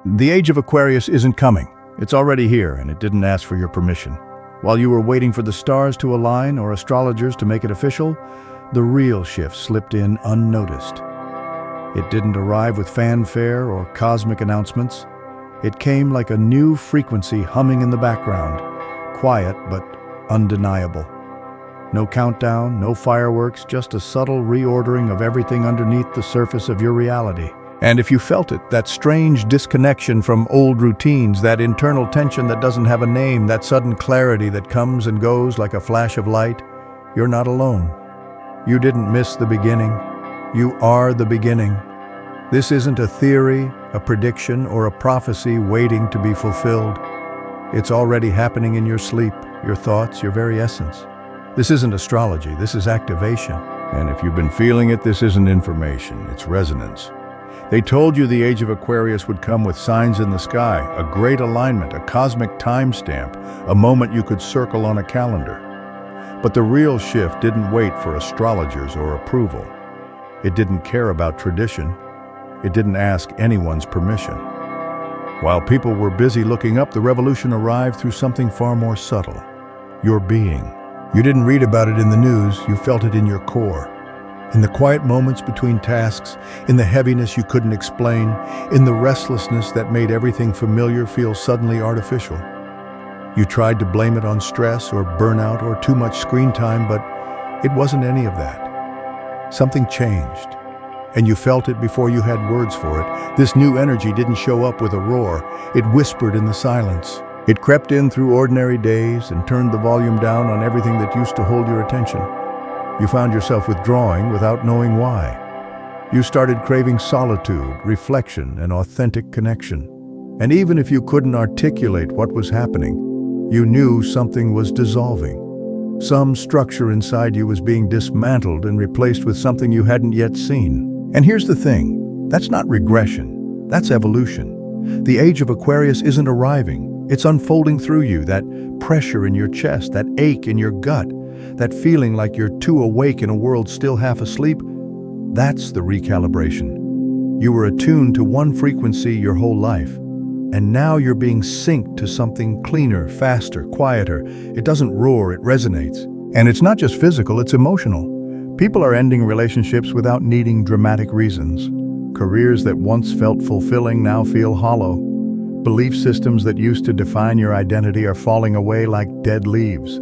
The Age of Aquarius isn't coming. It's already here, and it didn't ask for your permission. While you were waiting for the stars to align or astrologers to make it official, the real shift slipped in unnoticed. It didn't arrive with fanfare or cosmic announcements. It came like a new frequency humming in the background, quiet but undeniable. No countdown, no fireworks, just a subtle reordering of everything underneath the surface of your reality. And if you felt it, that strange disconnection from old routines, that internal tension that doesn't have a name, that sudden clarity that comes and goes like a flash of light, you're not alone. You didn't miss the beginning. You are the beginning. This isn't a theory, a prediction, or a prophecy waiting to be fulfilled. It's already happening in your sleep, your thoughts, your very essence. This isn't astrology, this is activation. And if you've been feeling it, this isn't information, it's resonance. They told you the Age of Aquarius would come with signs in the sky, a great alignment, a cosmic timestamp, a moment you could circle on a calendar. But the real shift didn't wait for astrologers or approval. It didn't care about tradition. It didn't ask anyone's permission. While people were busy looking up, the revolution arrived through something far more subtle: your being. You didn't read about it in the news, you felt it in your core. In the quiet moments between tasks, in the heaviness you couldn't explain, in the restlessness that made everything familiar feel suddenly artificial. You tried to blame it on stress or burnout or too much screen time, but it wasn't any of that. Something changed, and you felt it before you had words for it. This new energy didn't show up with a roar, it whispered in the silence. It crept in through ordinary days and turned the volume down on everything that used to hold your attention. You found yourself withdrawing without knowing why. You started craving solitude, reflection, and authentic connection. And even if you couldn't articulate what was happening, you knew something was dissolving. Some structure inside you was being dismantled and replaced with something you hadn't yet seen. And here's the thing, that's not regression, that's evolution. The Age of Aquarius isn't arriving, it's unfolding through you, that pressure in your chest, that ache in your gut, that feeling like you're too awake in a world still half asleep. That's the recalibration. You were attuned to one frequency your whole life, and now you're being synced to something cleaner, faster, quieter. It doesn't roar, it resonates. And it's not just physical, it's emotional. People are ending relationships without needing dramatic reasons. Careers that once felt fulfilling now feel hollow. Belief systems that used to define your identity are falling away like dead leaves.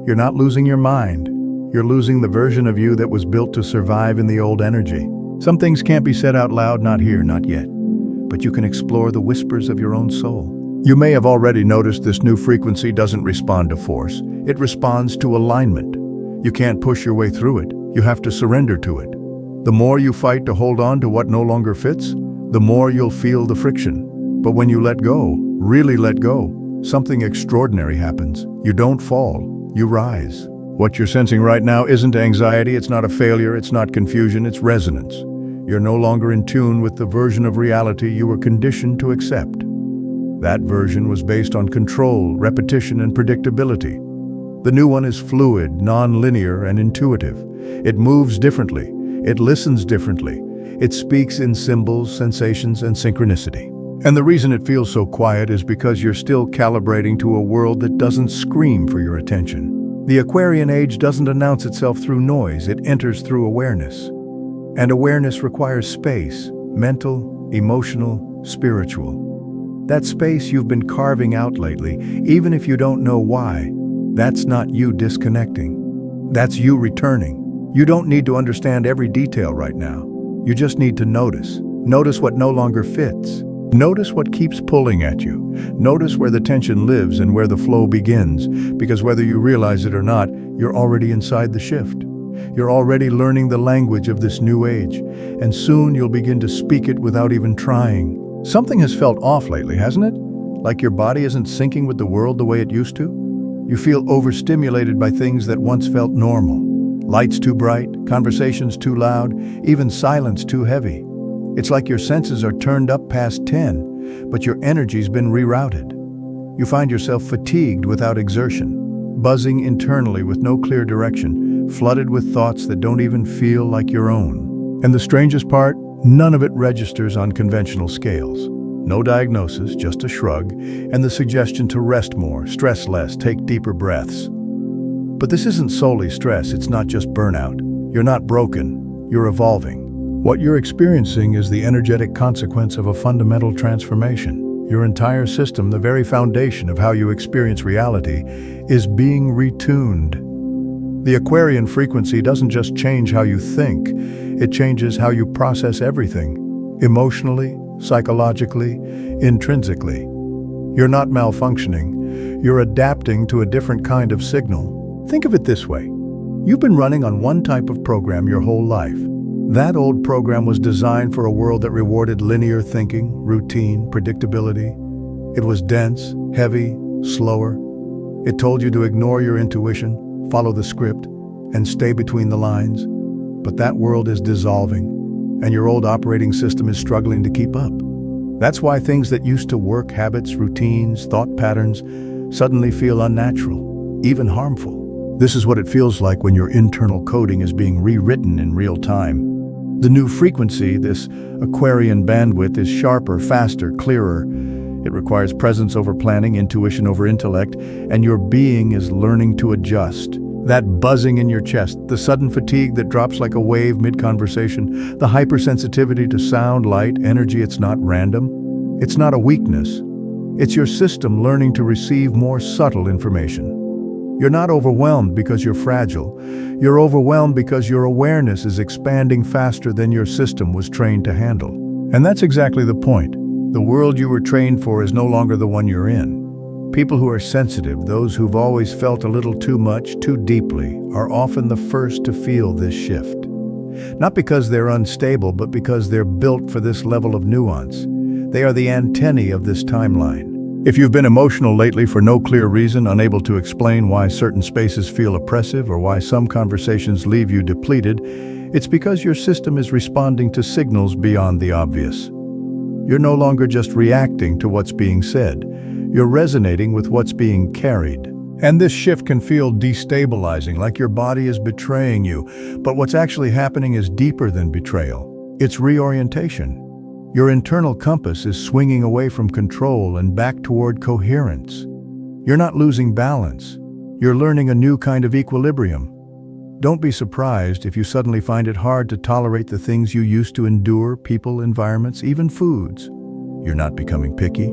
You're not losing your mind. You're losing the version of you that was built to survive in the old energy. Some things can't be said out loud, not here, not yet. But you can explore the whispers of your own soul. You may have already noticed this new frequency doesn't respond to force. It responds to alignment. You can't push your way through it. You have to surrender to it. The more you fight to hold on to what no longer fits, the more you'll feel the friction. But when you let go, really let go, something extraordinary happens. You don't fall. You rise. What you're sensing right now isn't anxiety, it's not a failure, it's not confusion, it's resonance. You're no longer in tune with the version of reality you were conditioned to accept. That version was based on control, repetition, and predictability. The new one is fluid, non-linear, and intuitive. It moves differently. It listens differently. It speaks in symbols, sensations, and synchronicity. And the reason it feels so quiet is because you're still calibrating to a world that doesn't scream for your attention. The Aquarian Age doesn't announce itself through noise, it enters through awareness. And awareness requires space, mental, emotional, spiritual. That space you've been carving out lately, even if you don't know why, that's not you disconnecting. That's you returning. You don't need to understand every detail right now. You just need to notice. Notice what no longer fits. Notice what keeps pulling at you. Notice where the tension lives and where the flow begins, because whether you realize it or not, you're already inside the shift. You're already learning the language of this new age, and soon you'll begin to speak it without even trying. Something has felt off lately, hasn't it? Like your body isn't syncing with the world the way it used to? You feel overstimulated by things that once felt normal. Lights too bright, conversations too loud, even silence too heavy. It's like your senses are turned up past 10, but your energy's been rerouted. You find yourself fatigued without exertion, buzzing internally with no clear direction, flooded with thoughts that don't even feel like your own. And the strangest part, none of it registers on conventional scales. No diagnosis, just a shrug, and the suggestion to rest more, stress less, take deeper breaths. But this isn't solely stress, it's not just burnout. You're not broken, you're evolving. What you're experiencing is the energetic consequence of a fundamental transformation. Your entire system, the very foundation of how you experience reality, is being retuned. The Aquarian frequency doesn't just change how you think, it changes how you process everything, emotionally, psychologically, intrinsically. You're not malfunctioning, you're adapting to a different kind of signal. Think of it this way. You've been running on one type of program your whole life. That old program was designed for a world that rewarded linear thinking, routine, predictability. It was dense, heavy, slower. It told you to ignore your intuition, follow the script, and stay between the lines. But that world is dissolving, and your old operating system is struggling to keep up. That's why things that used to work, habits, routines, thought patterns, suddenly feel unnatural, even harmful. This is what it feels like when your internal coding is being rewritten in real time. The new frequency, this Aquarian bandwidth, is sharper, faster, clearer. It requires presence over planning, intuition over intellect, and your being is learning to adjust. That buzzing in your chest, the sudden fatigue that drops like a wave mid-conversation, the hypersensitivity to sound, light, energy, it's not random. It's not a weakness. It's your system learning to receive more subtle information. You're not overwhelmed because you're fragile. You're overwhelmed because your awareness is expanding faster than your system was trained to handle. And that's exactly the point. The world you were trained for is no longer the one you're in. People who are sensitive, those who've always felt a little too much, too deeply, are often the first to feel this shift. Not because they're unstable, but because they're built for this level of nuance. They are the antennae of this timeline. If you've been emotional lately for no clear reason, unable to explain why certain spaces feel oppressive or why some conversations leave you depleted, it's because your system is responding to signals beyond the obvious. You're no longer just reacting to what's being said. You're resonating with what's being carried. And this shift can feel destabilizing, like your body is betraying you. But what's actually happening is deeper than betrayal. It's reorientation. Your internal compass is swinging away from control and back toward coherence. You're not losing balance. You're learning a new kind of equilibrium. Don't be surprised if you suddenly find it hard to tolerate the things you used to endure, people, environments, even foods. You're not becoming picky.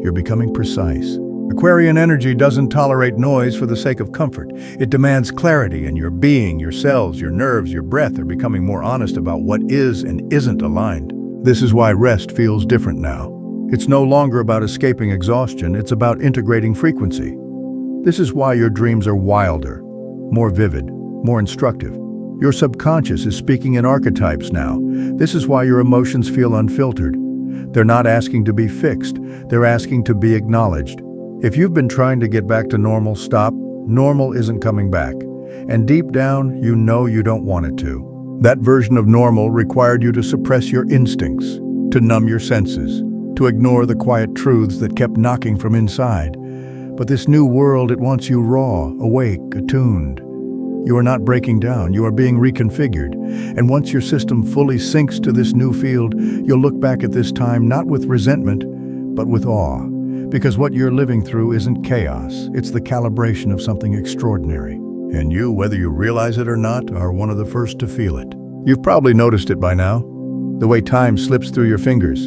You're becoming precise. Aquarian energy doesn't tolerate noise for the sake of comfort. It demands clarity, and your being, your cells, your nerves, your breath are becoming more honest about what is and isn't aligned. This is why rest feels different now. It's no longer about escaping exhaustion, it's about integrating frequency. This is why your dreams are wilder, more vivid, more instructive. Your subconscious is speaking in archetypes now. This is why your emotions feel unfiltered. They're not asking to be fixed, they're asking to be acknowledged. If you've been trying to get back to normal, stop. Normal isn't coming back. And deep down, you know you don't want it to. That version of normal required you to suppress your instincts, to numb your senses, to ignore the quiet truths that kept knocking from inside. But this new world, it wants you raw, awake, attuned. You are not breaking down, you are being reconfigured. And once your system fully sinks to this new field, you'll look back at this time not with resentment, but with awe. Because what you're living through isn't chaos, it's the calibration of something extraordinary. And you, whether you realize it or not, are one of the first to feel it. You've probably noticed it by now, the way time slips through your fingers.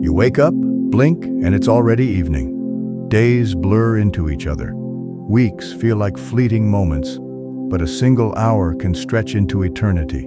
You wake up, blink, and it's already evening. Days blur into each other. Weeks feel like fleeting moments, but a single hour can stretch into eternity.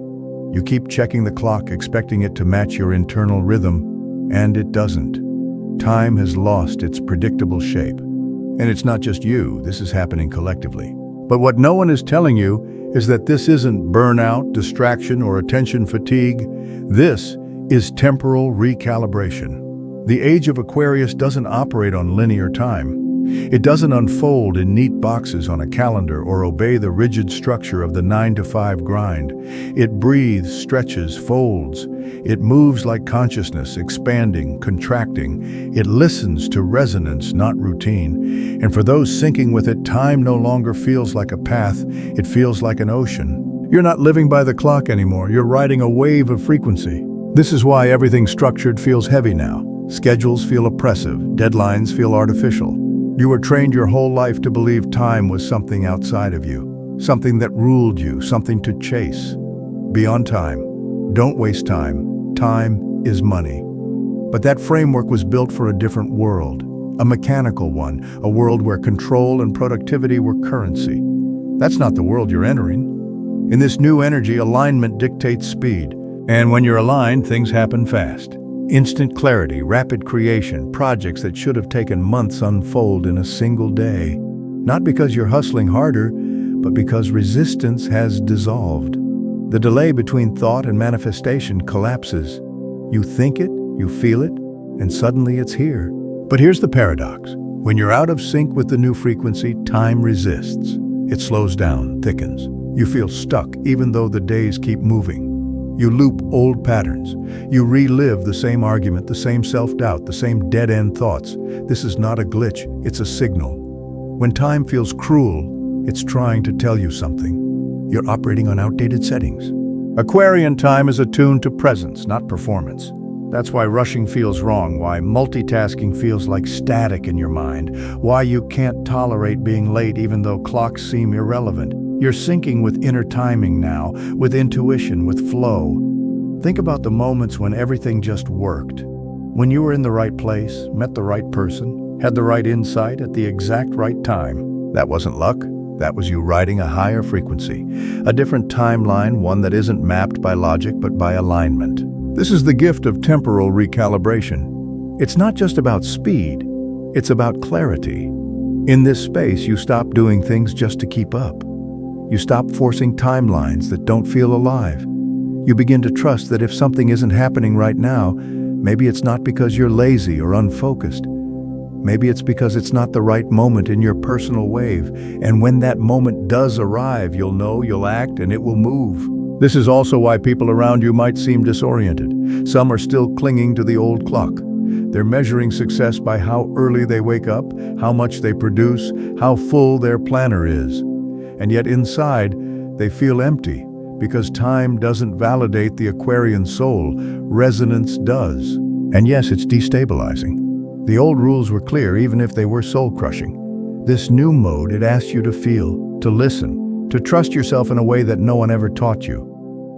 You keep checking the clock, expecting it to match your internal rhythm, and it doesn't. Time has lost its predictable shape. And it's not just you, this is happening collectively. But what no one is telling you is that this isn't burnout, distraction, or attention fatigue. This is temporal recalibration. The Age of Aquarius doesn't operate on linear time. It doesn't unfold in neat boxes on a calendar or obey the rigid structure of the 9-to-5 grind. It breathes, stretches, folds. It moves like consciousness, expanding, contracting. It listens to resonance, not routine. And for those syncing with it, time no longer feels like a path, it feels like an ocean. You're not living by the clock anymore, you're riding a wave of frequency. This is why everything structured feels heavy now. Schedules feel oppressive, deadlines feel artificial. You were trained your whole life to believe time was something outside of you, something that ruled you, something to chase. Be on time. Don't waste time. Time is money. But that framework was built for a different world, a mechanical one, a world where control and productivity were currency. That's not the world you're entering. In this new energy, alignment dictates speed. And when you're aligned, things happen fast. Instant clarity, rapid creation, projects that should have taken months unfold in a single day. Not because you're hustling harder, but because resistance has dissolved. The delay between thought and manifestation collapses. You think it, you feel it, and suddenly it's here. But here's the paradox. When you're out of sync with the new frequency, time resists. It slows down, thickens. You feel stuck even though the days keep moving. You loop old patterns. You relive the same argument, the same self-doubt, the same dead-end thoughts. This is not a glitch, it's a signal. When time feels cruel, it's trying to tell you something. You're operating on outdated settings. Aquarian time is attuned to presence, not performance. That's why rushing feels wrong, why multitasking feels like static in your mind, why you can't tolerate being late even though clocks seem irrelevant. You're syncing with inner timing now, with intuition, with flow. Think about the moments when everything just worked. When you were in the right place, met the right person, had the right insight at the exact right time. That wasn't luck. That was you riding a higher frequency, a different timeline, one that isn't mapped by logic but by alignment. This is the gift of temporal recalibration. It's not just about speed, it's about clarity. In this space, you stop doing things just to keep up. You stop forcing timelines that don't feel alive. You begin to trust that if something isn't happening right now, maybe it's not because you're lazy or unfocused. Maybe it's because it's not the right moment in your personal wave. And when that moment does arrive, you'll know, you'll act, and it will move. This is also why people around you might seem disoriented. Some are still clinging to the old clock. They're measuring success by how early they wake up, how much they produce, how full their planner is. And yet inside, they feel empty because time doesn't validate the Aquarian soul. Resonance does. And yes, it's destabilizing. The old rules were clear even if they were soul-crushing. This new mode, it asks you to feel, to listen, to trust yourself in a way that no one ever taught you.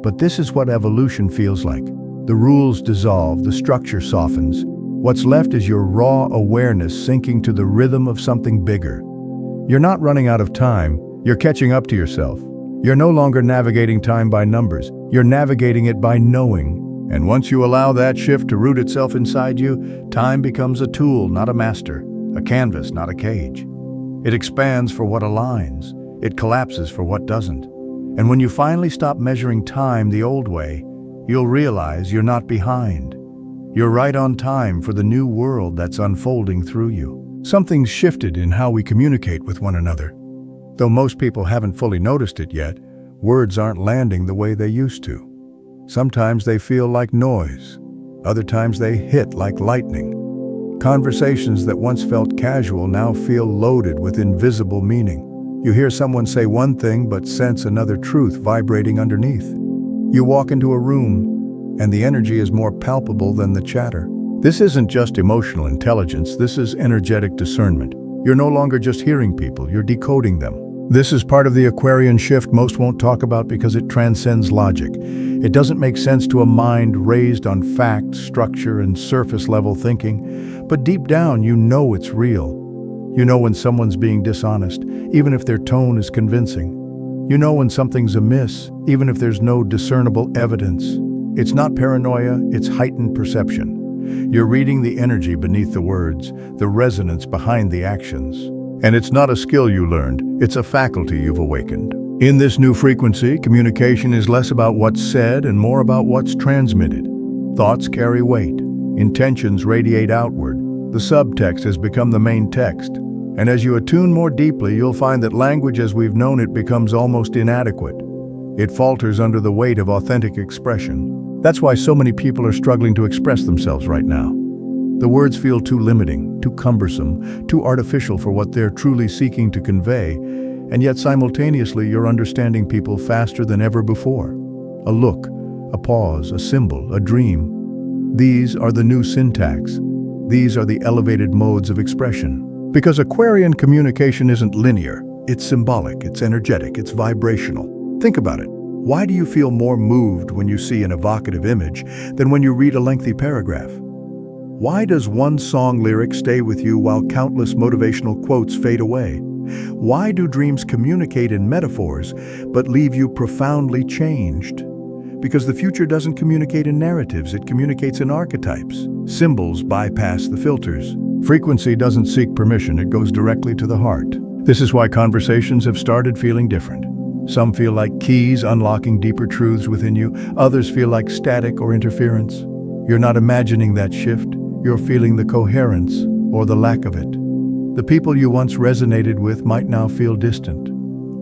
But this is what evolution feels like. The rules dissolve, the structure softens. What's left is your raw awareness sinking to the rhythm of something bigger. You're not running out of time, you're catching up to yourself. You're no longer navigating time by numbers, you're navigating it by knowing. And once you allow that shift to root itself inside you, time becomes a tool, not a master, a canvas, not a cage. It expands for what aligns, it collapses for what doesn't. And when you finally stop measuring time the old way, you'll realize you're not behind. You're right on time for the new world that's unfolding through you. Something's shifted in how we communicate with one another. Though most people haven't fully noticed it yet, words aren't landing the way they used to. Sometimes they feel like noise. Other times they hit like lightning. Conversations that once felt casual now feel loaded with invisible meaning. You hear someone say one thing but sense another truth vibrating underneath. You walk into a room, and the energy is more palpable than the chatter. This isn't just emotional intelligence, this is energetic discernment. You're no longer just hearing people, you're decoding them. This is part of the Aquarian shift most won't talk about because it transcends logic. It doesn't make sense to a mind raised on fact, structure, and surface-level thinking, but deep down you know it's real. You know when someone's being dishonest, even if their tone is convincing. You know when something's amiss, even if there's no discernible evidence. It's not paranoia, it's heightened perception. You're reading the energy beneath the words, the resonance behind the actions. And it's not a skill you learned, it's a faculty you've awakened. In this new frequency, communication is less about what's said and more about what's transmitted. Thoughts carry weight. Intentions radiate outward. The subtext has become the main text. And as you attune more deeply, you'll find that language as we've known it becomes almost inadequate. It falters under the weight of authentic expression. That's why so many people are struggling to express themselves right now. The words feel too limiting, too cumbersome, too artificial for what they're truly seeking to convey, and yet simultaneously you're understanding people faster than ever before. A look, a pause, a symbol, a dream. These are the new syntax. These are the elevated modes of expression. Because Aquarian communication isn't linear. It's symbolic, it's energetic, it's vibrational. Think about it. Why do you feel more moved when you see an evocative image than when you read a lengthy paragraph? Why does one song lyric stay with you while countless motivational quotes fade away? Why do dreams communicate in metaphors but leave you profoundly changed? Because the future doesn't communicate in narratives, it communicates in archetypes. Symbols bypass the filters. Frequency doesn't seek permission, it goes directly to the heart. This is why conversations have started feeling different. Some feel like keys unlocking deeper truths within you, others feel like static or interference. You're not imagining that shift, you're feeling the coherence or the lack of it. The people you once resonated with might now feel distant.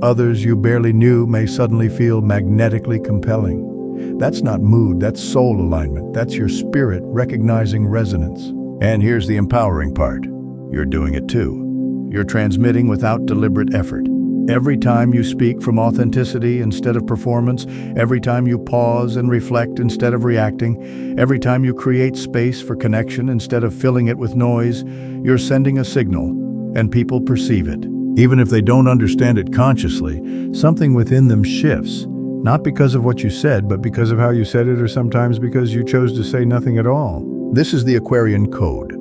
Others you barely knew may suddenly feel magnetically compelling. That's not mood, that's soul alignment. That's your spirit recognizing resonance. And here's the empowering part. You're doing it too. You're transmitting without deliberate effort. Every time you speak from authenticity instead of performance, every time you pause and reflect instead of reacting, every time you create space for connection instead of filling it with noise, you're sending a signal, and people perceive it. Even if they don't understand it consciously, something within them shifts. Not because of what you said, but because of how you said it, or sometimes because you chose to say nothing at all. This is the Aquarian code.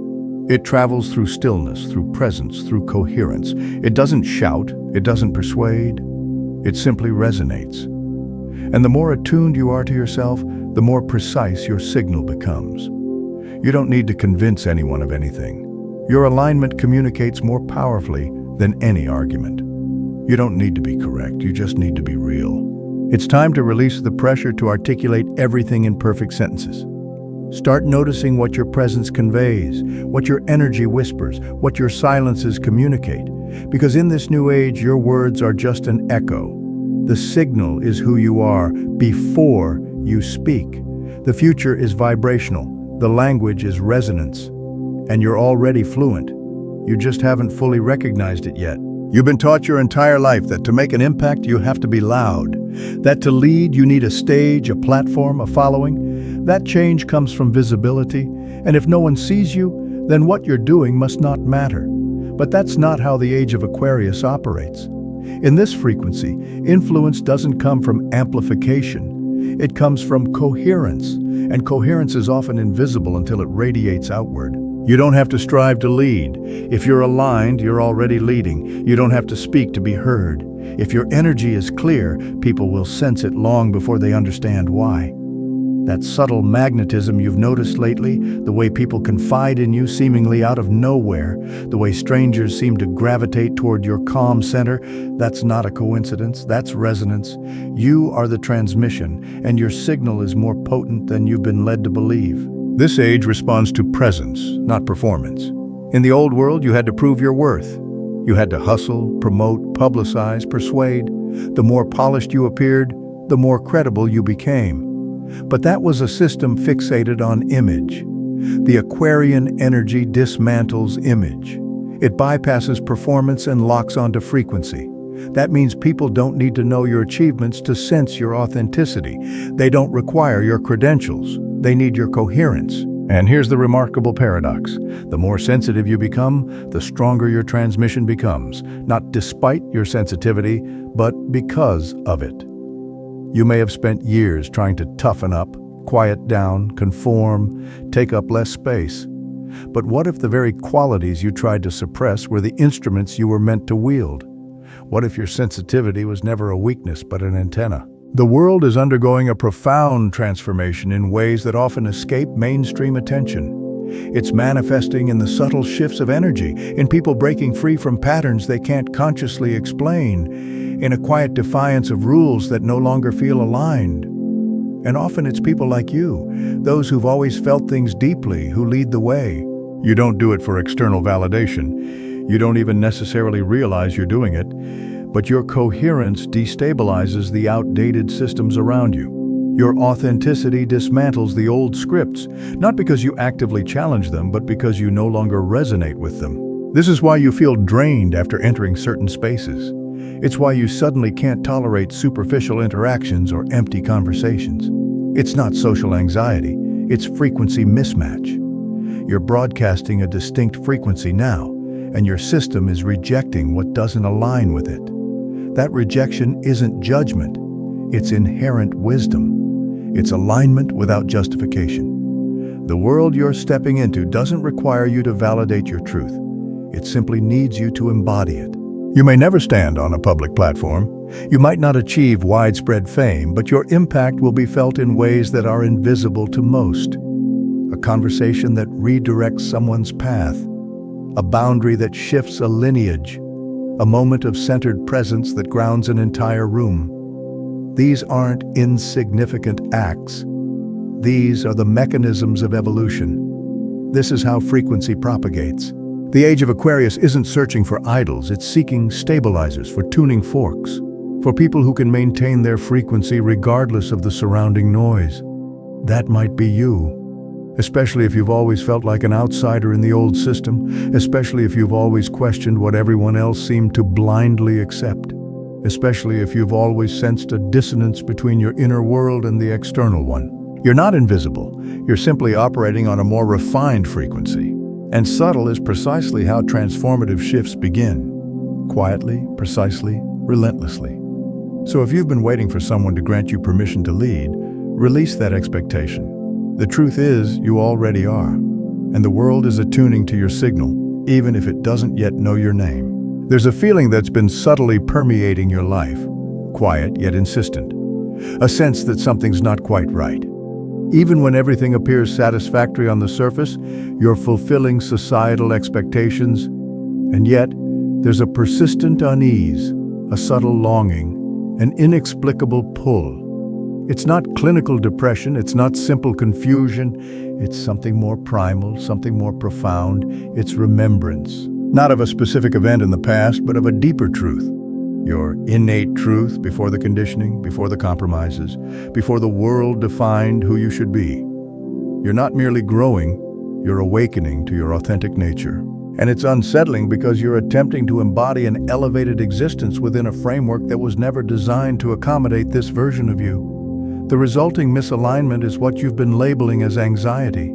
It travels through stillness, through presence, through coherence. It doesn't shout, it doesn't persuade, it simply resonates. And the more attuned you are to yourself, the more precise your signal becomes. You don't need to convince anyone of anything. Your alignment communicates more powerfully than any argument. You don't need to be correct, you just need to be real. It's time to release the pressure to articulate everything in perfect sentences. Start noticing what your presence conveys, what your energy whispers, what your silences communicate. Because in this new age, your words are just an echo. The signal is who you are before you speak. The future is vibrational. The language is resonance. And you're already fluent. You just haven't fully recognized it yet. You've been taught your entire life that to make an impact, you have to be loud. That to lead, you need a stage, a platform, a following. That change comes from visibility, and if no one sees you, then what you're doing must not matter. But that's not how the Age of Aquarius operates. In this frequency, influence doesn't come from amplification. It comes from coherence, and coherence is often invisible until it radiates outward. You don't have to strive to lead. If you're aligned, you're already leading. You don't have to speak to be heard. If your energy is clear, people will sense it long before they understand why. That subtle magnetism you've noticed lately, the way people confide in you seemingly out of nowhere, the way strangers seem to gravitate toward your calm center, that's not a coincidence, that's resonance. You are the transmission, and your signal is more potent than you've been led to believe. This age responds to presence, not performance. In the old world, you had to prove your worth. You had to hustle, promote, publicize, persuade. The more polished you appeared, the more credible you became. But that was a system fixated on image. The Aquarian energy dismantles image. It bypasses performance and locks onto frequency. That means people don't need to know your achievements to sense your authenticity. They don't require your credentials. They need your coherence. And here's the remarkable paradox. The more sensitive you become, the stronger your transmission becomes, not despite your sensitivity, but because of it. You may have spent years trying to toughen up, quiet down, conform, take up less space. But what if the very qualities you tried to suppress were the instruments you were meant to wield? What if your sensitivity was never a weakness but an antenna? The world is undergoing a profound transformation in ways that often escape mainstream attention. It's manifesting in the subtle shifts of energy, in people breaking free from patterns they can't consciously explain, in a quiet defiance of rules that no longer feel aligned. And often it's people like you, those who've always felt things deeply, who lead the way. You don't do it for external validation. You don't even necessarily realize you're doing it. But your coherence destabilizes the outdated systems around you. Your authenticity dismantles the old scripts, not because you actively challenge them, but because you no longer resonate with them. This is why you feel drained after entering certain spaces. It's why you suddenly can't tolerate superficial interactions or empty conversations. It's not social anxiety, it's frequency mismatch. You're broadcasting a distinct frequency now, and your system is rejecting what doesn't align with it. That rejection isn't judgment, it's inherent wisdom. It's alignment without justification. The world you're stepping into doesn't require you to validate your truth. It simply needs you to embody it. You may never stand on a public platform. You might not achieve widespread fame, but your impact will be felt in ways that are invisible to most. A conversation that redirects someone's path, a boundary that shifts a lineage, a moment of centered presence that grounds an entire room. These aren't insignificant acts. These are the mechanisms of evolution. This is how frequency propagates. The Age of Aquarius isn't searching for idols, it's seeking stabilizers for tuning forks, for people who can maintain their frequency regardless of the surrounding noise. That might be you, especially if you've always felt like an outsider in the old system, especially if you've always questioned what everyone else seemed to blindly accept, especially if you've always sensed a dissonance between your inner world and the external one. You're not invisible, you're simply operating on a more refined frequency. And subtle is precisely how transformative shifts begin. Quietly, precisely, relentlessly. So if you've been waiting for someone to grant you permission to lead, release that expectation. The truth is, you already are. And the world is attuning to your signal, even if it doesn't yet know your name. There's a feeling that's been subtly permeating your life. Quiet yet insistent. A sense that something's not quite right. Even when everything appears satisfactory on the surface, you're fulfilling societal expectations, and yet there's a persistent unease, a subtle longing, an inexplicable pull. It's not clinical depression, it's not simple confusion, it's something more primal, something more profound. It's remembrance, not of a specific event in the past, but of a deeper truth. Your innate truth before the conditioning, before the compromises, before the world defined who you should be. You're not merely growing, you're awakening to your authentic nature. And it's unsettling because you're attempting to embody an elevated existence within a framework that was never designed to accommodate this version of you. The resulting misalignment is what you've been labeling as anxiety.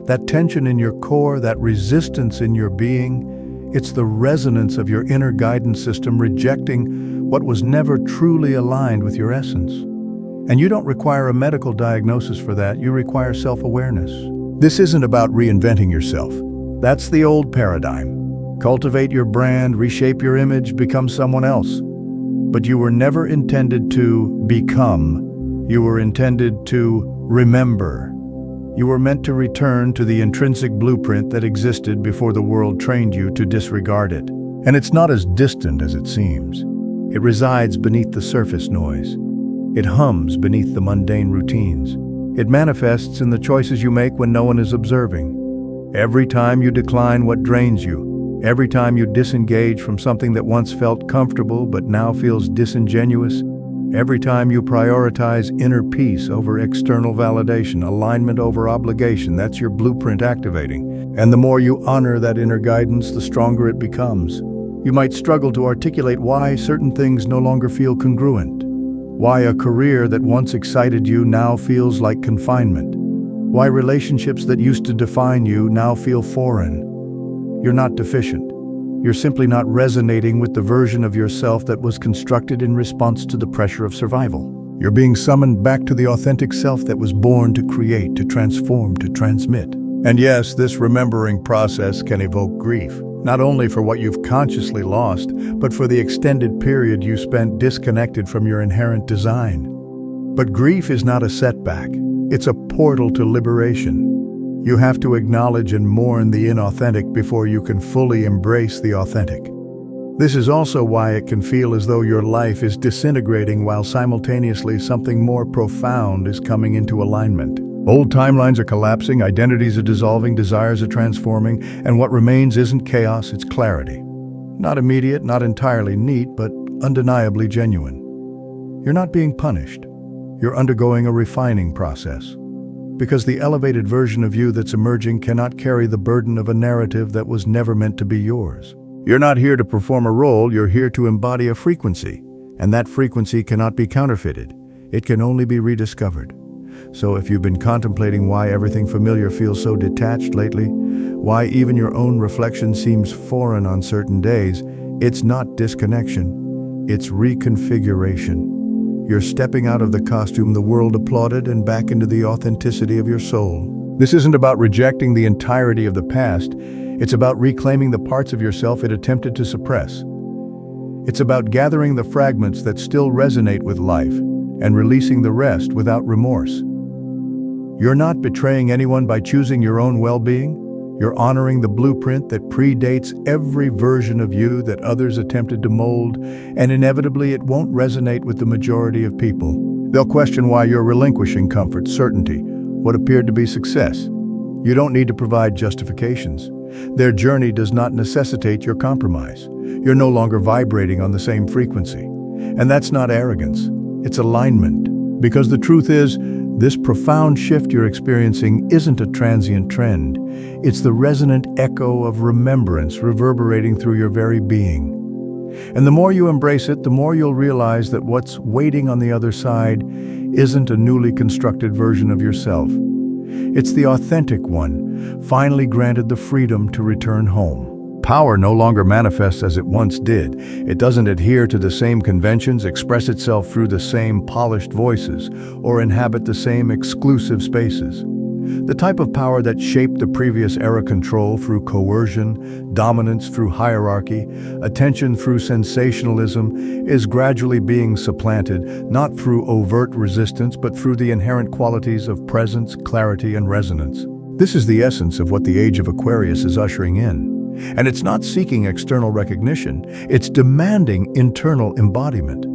That tension in your core, that resistance in your being, it's the resonance of your inner guidance system rejecting what was never truly aligned with your essence. And you don't require a medical diagnosis for that, you require self-awareness. This isn't about reinventing yourself. That's the old paradigm. Cultivate your brand, reshape your image, become someone else. But you were never intended to become. You were intended to remember. You were meant to return to the intrinsic blueprint that existed before the world trained you to disregard it. And it's not as distant as it seems. It resides beneath the surface noise. It hums beneath the mundane routines. It manifests in the choices you make when no one is observing. Every time you decline what drains you, every time you disengage from something that once felt comfortable but now feels disingenuous, every time you prioritize inner peace over external validation, alignment over obligation, that's your blueprint activating. And the more you honor that inner guidance, the stronger it becomes. You might struggle to articulate why certain things no longer feel congruent. Why a career that once excited you now feels like confinement. Why relationships that used to define you now feel foreign. You're not deficient. You're simply not resonating with the version of yourself that was constructed in response to the pressure of survival. You're being summoned back to the authentic self that was born to create, to transform, to transmit. And yes, this remembering process can evoke grief, not only for what you've consciously lost, but for the extended period you spent disconnected from your inherent design. But grief is not a setback. It's a portal to liberation. You have to acknowledge and mourn the inauthentic before you can fully embrace the authentic. This is also why it can feel as though your life is disintegrating while simultaneously something more profound is coming into alignment. Old timelines are collapsing, identities are dissolving, desires are transforming, and what remains isn't chaos, it's clarity. Not immediate, not entirely neat, but undeniably genuine. You're not being punished. You're undergoing a refining process. Because the elevated version of you that's emerging cannot carry the burden of a narrative that was never meant to be yours. You're not here to perform a role, you're here to embody a frequency. And that frequency cannot be counterfeited. It can only be rediscovered. So if you've been contemplating why everything familiar feels so detached lately, why even your own reflection seems foreign on certain days, it's not disconnection, it's reconfiguration. You're stepping out of the costume the world applauded and back into the authenticity of your soul. This isn't about rejecting the entirety of the past, it's about reclaiming the parts of yourself it attempted to suppress. It's about gathering the fragments that still resonate with life and releasing the rest without remorse. You're not betraying anyone by choosing your own well-being. You're honoring the blueprint that predates every version of you that others attempted to mold, and inevitably it won't resonate with the majority of people. They'll question why you're relinquishing comfort, certainty, what appeared to be success. You don't need to provide justifications. Their journey does not necessitate your compromise. You're no longer vibrating on the same frequency. And that's not arrogance, it's alignment. Because the truth is, this profound shift you're experiencing isn't a transient trend. It's the resonant echo of remembrance reverberating through your very being. And the more you embrace it, the more you'll realize that what's waiting on the other side isn't a newly constructed version of yourself. It's the authentic one, finally granted the freedom to return home. Power no longer manifests as it once did. It doesn't adhere to the same conventions, express itself through the same polished voices, or inhabit the same exclusive spaces. The type of power that shaped the previous era control through coercion, dominance through hierarchy, attention through sensationalism is gradually being supplanted, not through overt resistance, but through the inherent qualities of presence, clarity, and resonance. This is the essence of what the Age of Aquarius is ushering in. And it's not seeking external recognition, it's demanding internal embodiment.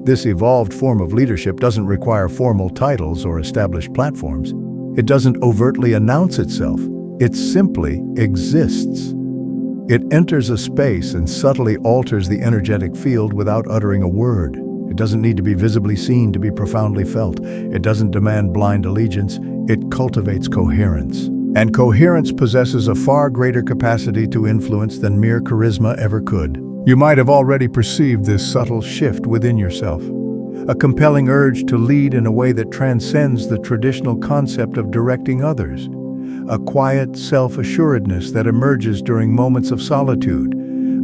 This evolved form of leadership doesn't require formal titles or established platforms. It doesn't overtly announce itself, it simply exists. It enters a space and subtly alters the energetic field without uttering a word. It doesn't need to be visibly seen to be profoundly felt. It doesn't demand blind allegiance, it cultivates coherence. And coherence possesses a far greater capacity to influence than mere charisma ever could. You might have already perceived this subtle shift within yourself, a compelling urge to lead in a way that transcends the traditional concept of directing others, a quiet self-assuredness that emerges during moments of solitude,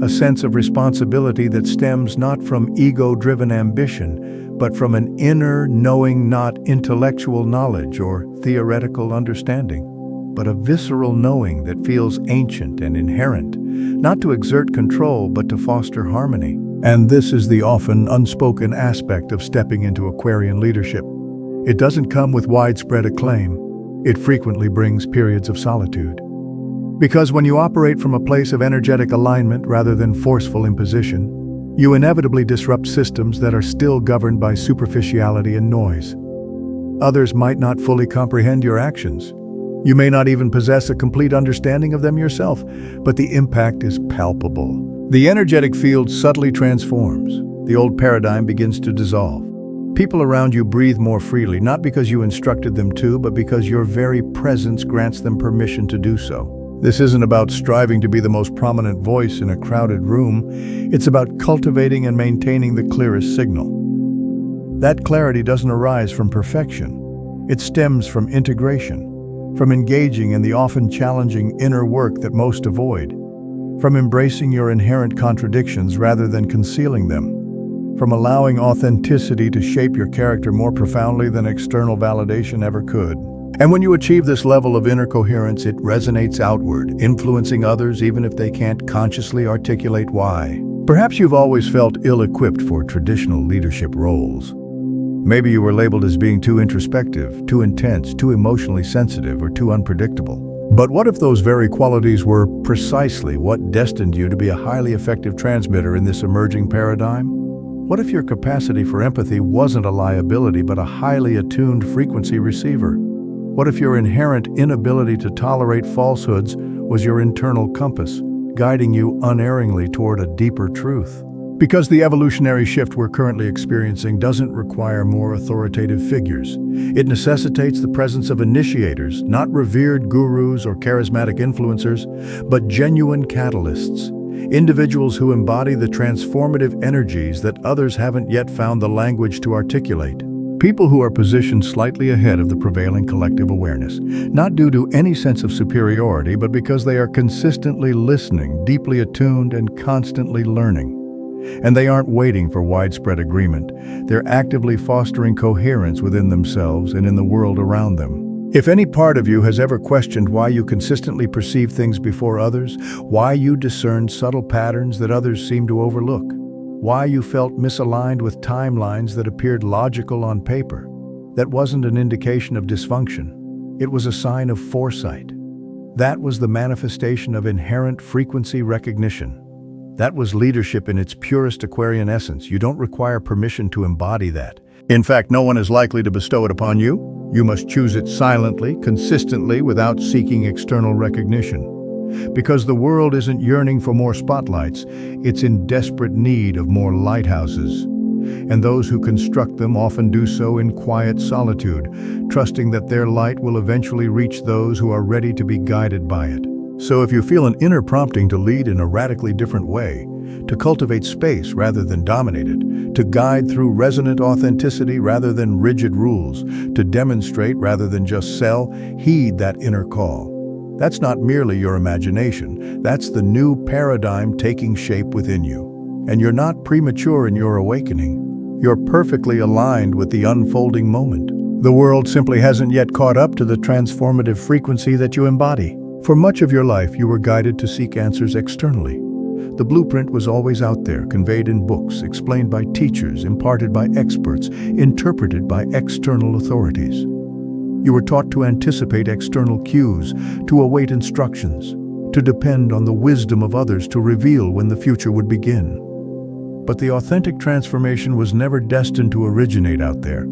a sense of responsibility that stems not from ego-driven ambition, but from an inner knowing, not intellectual knowledge or theoretical understanding, but a visceral knowing that feels ancient and inherent, not to exert control, but to foster harmony. And this is the often unspoken aspect of stepping into Aquarian leadership. It doesn't come with widespread acclaim. It frequently brings periods of solitude. Because when you operate from a place of energetic alignment rather than forceful imposition, you inevitably disrupt systems that are still governed by superficiality and noise. Others might not fully comprehend your actions. You may not even possess a complete understanding of them yourself, but the impact is palpable. The energetic field subtly transforms. The old paradigm begins to dissolve. People around you breathe more freely, not because you instructed them to, but because your very presence grants them permission to do so. This isn't about striving to be the most prominent voice in a crowded room. It's about cultivating and maintaining the clearest signal. That clarity doesn't arise from perfection. It stems from integration, from engaging in the often challenging inner work that most avoid, from embracing your inherent contradictions rather than concealing them, from allowing authenticity to shape your character more profoundly than external validation ever could. And when you achieve this level of inner coherence, it resonates outward, influencing others even if they can't consciously articulate why. Perhaps you've always felt ill-equipped for traditional leadership roles. Maybe you were labeled as being too introspective, too intense, too emotionally sensitive, or too unpredictable. But what if those very qualities were precisely what destined you to be a highly effective transmitter in this emerging paradigm? What if your capacity for empathy wasn't a liability but a highly attuned frequency receiver? What if your inherent inability to tolerate falsehoods was your internal compass, guiding you unerringly toward a deeper truth? Because the evolutionary shift we're currently experiencing doesn't require more authoritative figures. It necessitates the presence of initiators, not revered gurus or charismatic influencers, but genuine catalysts, individuals who embody the transformative energies that others haven't yet found the language to articulate. People who are positioned slightly ahead of the prevailing collective awareness, not due to any sense of superiority, but because they are consistently listening, deeply attuned, and constantly learning. And they aren't waiting for widespread agreement. They're actively fostering coherence within themselves and in the world around them. If any part of you has ever questioned why you consistently perceive things before others, why you discern subtle patterns that others seem to overlook, why you felt misaligned with timelines that appeared logical on paper, that wasn't an indication of dysfunction. It was a sign of foresight. That was the manifestation of inherent frequency recognition. That was leadership in its purest Aquarian essence. You don't require permission to embody that. In fact, no one is likely to bestow it upon you. You must choose it silently, consistently, without seeking external recognition. Because the world isn't yearning for more spotlights, it's in desperate need of more lighthouses. And those who construct them often do so in quiet solitude, trusting that their light will eventually reach those who are ready to be guided by it. So if you feel an inner prompting to lead in a radically different way, to cultivate space rather than dominate it, to guide through resonant authenticity rather than rigid rules, to demonstrate rather than just sell, heed that inner call. That's not merely your imagination, that's the new paradigm taking shape within you. And you're not premature in your awakening. You're perfectly aligned with the unfolding moment. The world simply hasn't yet caught up to the transformative frequency that you embody. For much of your life, you were guided to seek answers externally. The blueprint was always out there, conveyed in books, explained by teachers, imparted by experts, interpreted by external authorities. You were taught to anticipate external cues, to await instructions, to depend on the wisdom of others to reveal when the future would begin. But the authentic transformation was never destined to originate out there.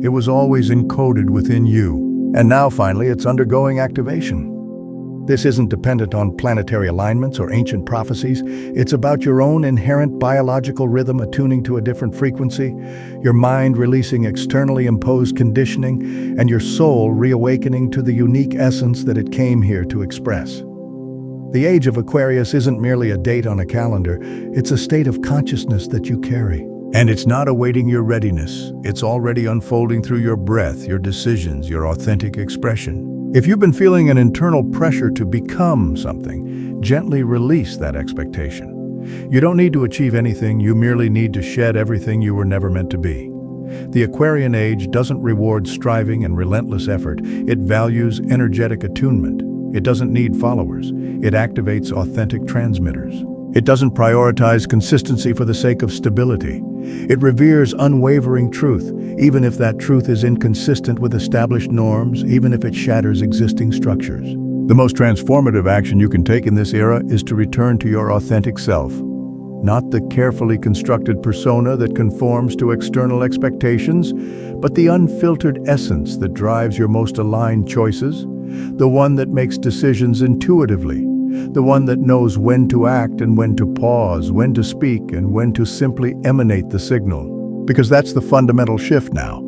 It was always encoded within you. And now, finally, it's undergoing activation. This isn't dependent on planetary alignments or ancient prophecies. It's about your own inherent biological rhythm attuning to a different frequency, your mind releasing externally imposed conditioning, and your soul reawakening to the unique essence that it came here to express. The Age of Aquarius isn't merely a date on a calendar, it's a state of consciousness that you carry. And it's not awaiting your readiness, it's already unfolding through your breath, your decisions, your authentic expression. If you've been feeling an internal pressure to become something, gently release that expectation. You don't need to achieve anything, you merely need to shed everything you were never meant to be. The Aquarian Age doesn't reward striving and relentless effort, it values energetic attunement. It doesn't need followers, it activates authentic transmitters. It doesn't prioritize consistency for the sake of stability. It reveres unwavering truth, even if that truth is inconsistent with established norms, even if it shatters existing structures. The most transformative action you can take in this era is to return to your authentic self. Not the carefully constructed persona that conforms to external expectations, but the unfiltered essence that drives your most aligned choices, the one that makes decisions intuitively, the one that knows when to act and when to pause, when to speak and when to simply emanate the signal. Because that's the fundamental shift now.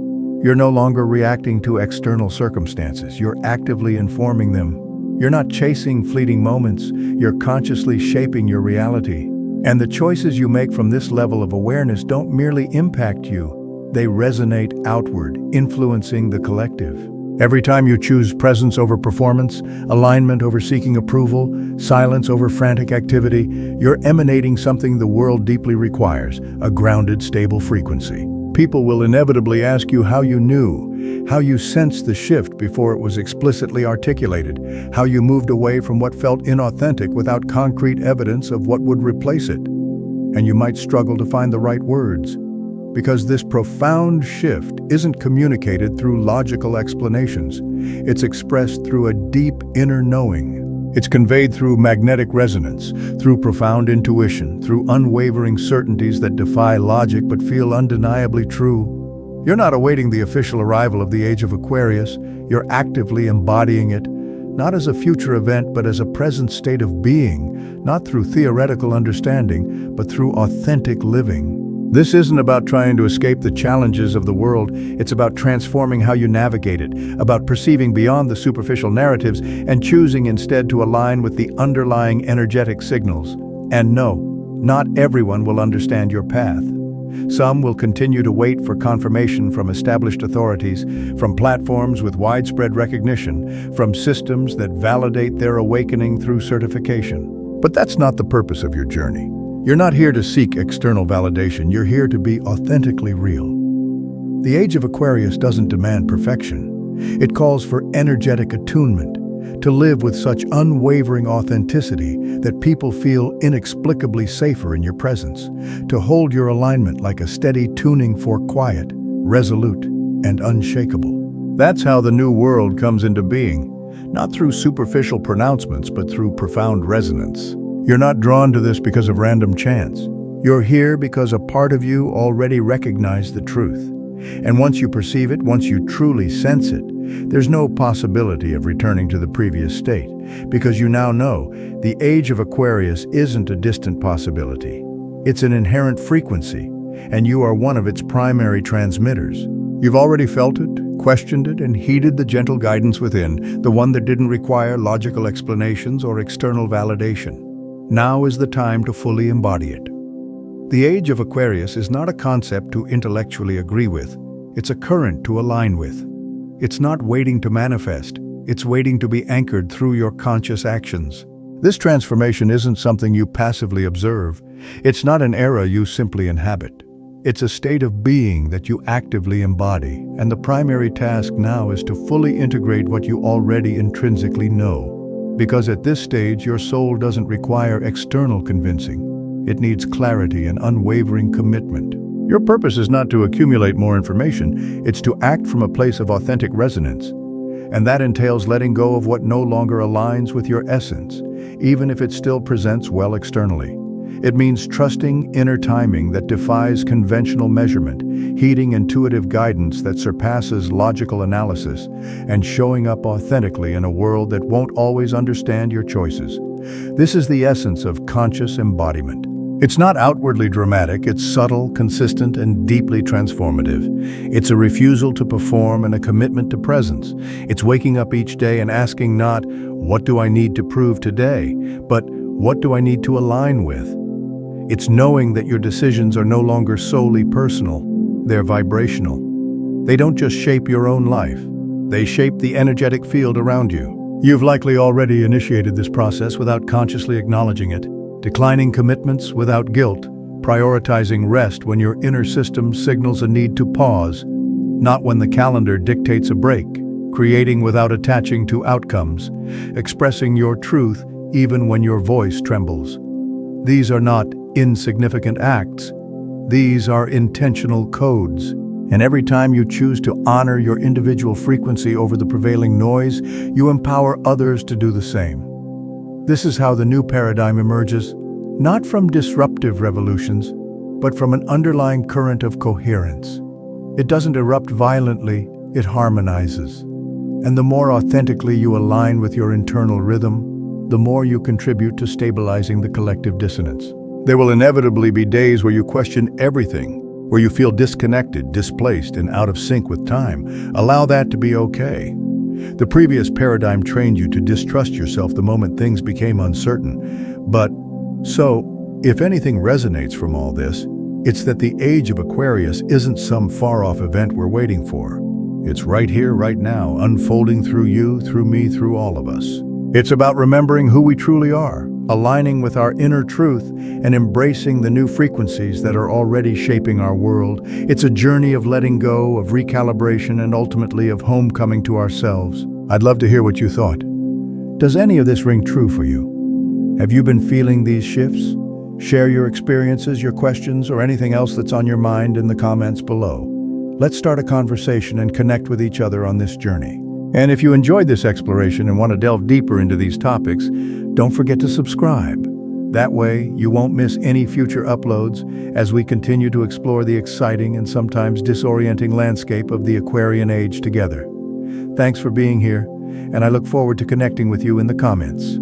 You're no longer reacting to external circumstances, you're actively informing them. You're not chasing fleeting moments, you're consciously shaping your reality. And the choices you make from this level of awareness don't merely impact you, they resonate outward, influencing the collective. Every time you choose presence over performance, alignment over seeking approval, silence over frantic activity, you're emanating something the world deeply requires, a grounded, stable frequency. People will inevitably ask you how you knew, how you sensed the shift before it was explicitly articulated, how you moved away from what felt inauthentic without concrete evidence of what would replace it. And you might struggle to find the right words. Because this profound shift isn't communicated through logical explanations. It's expressed through a deep inner knowing. It's conveyed through magnetic resonance, through profound intuition, through unwavering certainties that defy logic but feel undeniably true. You're not awaiting the official arrival of the Age of Aquarius. You're actively embodying it, not as a future event but as a present state of being, not through theoretical understanding, but through authentic living. This isn't about trying to escape the challenges of the world, it's about transforming how you navigate it, about perceiving beyond the superficial narratives and choosing instead to align with the underlying energetic signals. And no, not everyone will understand your path. Some will continue to wait for confirmation from established authorities, from platforms with widespread recognition, from systems that validate their awakening through certification. But that's not the purpose of your journey. You're not here to seek external validation. You're here to be authentically real. The Age of Aquarius doesn't demand perfection. It calls for energetic attunement, to live with such unwavering authenticity that people feel inexplicably safer in your presence, to hold your alignment like a steady tuning fork, quiet, resolute, and unshakable. That's how the new world comes into being, not through superficial pronouncements, but through profound resonance. You're not drawn to this because of random chance. You're here because a part of you already recognized the truth. And once you perceive it, once you truly sense it, there's no possibility of returning to the previous state, because you now know the Age of Aquarius isn't a distant possibility. It's an inherent frequency, and you are one of its primary transmitters. You've already felt it, questioned it, and heeded the gentle guidance within, the one that didn't require logical explanations or external validation. Now is the time to fully embody it. The Age of Aquarius is not a concept to intellectually agree with. It's a current to align with. It's not waiting to manifest. It's waiting to be anchored through your conscious actions. This transformation isn't something you passively observe. It's not an era you simply inhabit. It's a state of being that you actively embody, and the primary task now is to fully integrate what you already intrinsically know. Because at this stage, your soul doesn't require external convincing. It needs clarity and unwavering commitment. Your purpose is not to accumulate more information, it's to act from a place of authentic resonance. And that entails letting go of what no longer aligns with your essence, even if it still presents well externally. It means trusting inner timing that defies conventional measurement, heeding intuitive guidance that surpasses logical analysis, and showing up authentically in a world that won't always understand your choices. This is the essence of conscious embodiment. It's not outwardly dramatic, it's subtle, consistent, and deeply transformative. It's a refusal to perform and a commitment to presence. It's waking up each day and asking not, what do I need to prove today, but what do I need to align with? It's knowing that your decisions are no longer solely personal, they're vibrational. They don't just shape your own life, they shape the energetic field around you. You've likely already initiated this process without consciously acknowledging it. Declining commitments without guilt, prioritizing rest when your inner system signals a need to pause, not when the calendar dictates a break, creating without attaching to outcomes, expressing your truth even when your voice trembles. These are not insignificant acts, these are intentional codes. And every time you choose to honor your individual frequency over the prevailing noise, you empower others to do the same. This is how the new paradigm emerges, not from disruptive revolutions, but from an underlying current of coherence. It doesn't erupt violently, it harmonizes. And the more authentically you align with your internal rhythm, the more you contribute to stabilizing the collective dissonance. There will inevitably be days where you question everything, where you feel disconnected, displaced, and out of sync with time. Allow that to be okay. The previous paradigm trained you to distrust yourself the moment things became uncertain. So, if anything resonates from all this, it's that the Age of Aquarius isn't some far-off event we're waiting for. It's right here, right now, unfolding through you, through me, through all of us. It's about remembering who we truly are, aligning with our inner truth, and embracing the new frequencies that are already shaping our world. It's a journey of letting go, of recalibration, and ultimately of homecoming to ourselves. I'd love to hear what you thought. Does any of this ring true for you? Have you been feeling these shifts? Share your experiences, your questions, or anything else that's on your mind in the comments below. Let's start a conversation and connect with each other on this journey. And if you enjoyed this exploration and want to delve deeper into these topics, don't forget to subscribe. That way, you won't miss any future uploads as we continue to explore the exciting and sometimes disorienting landscape of the Aquarian Age together. Thanks for being here, and I look forward to connecting with you in the comments.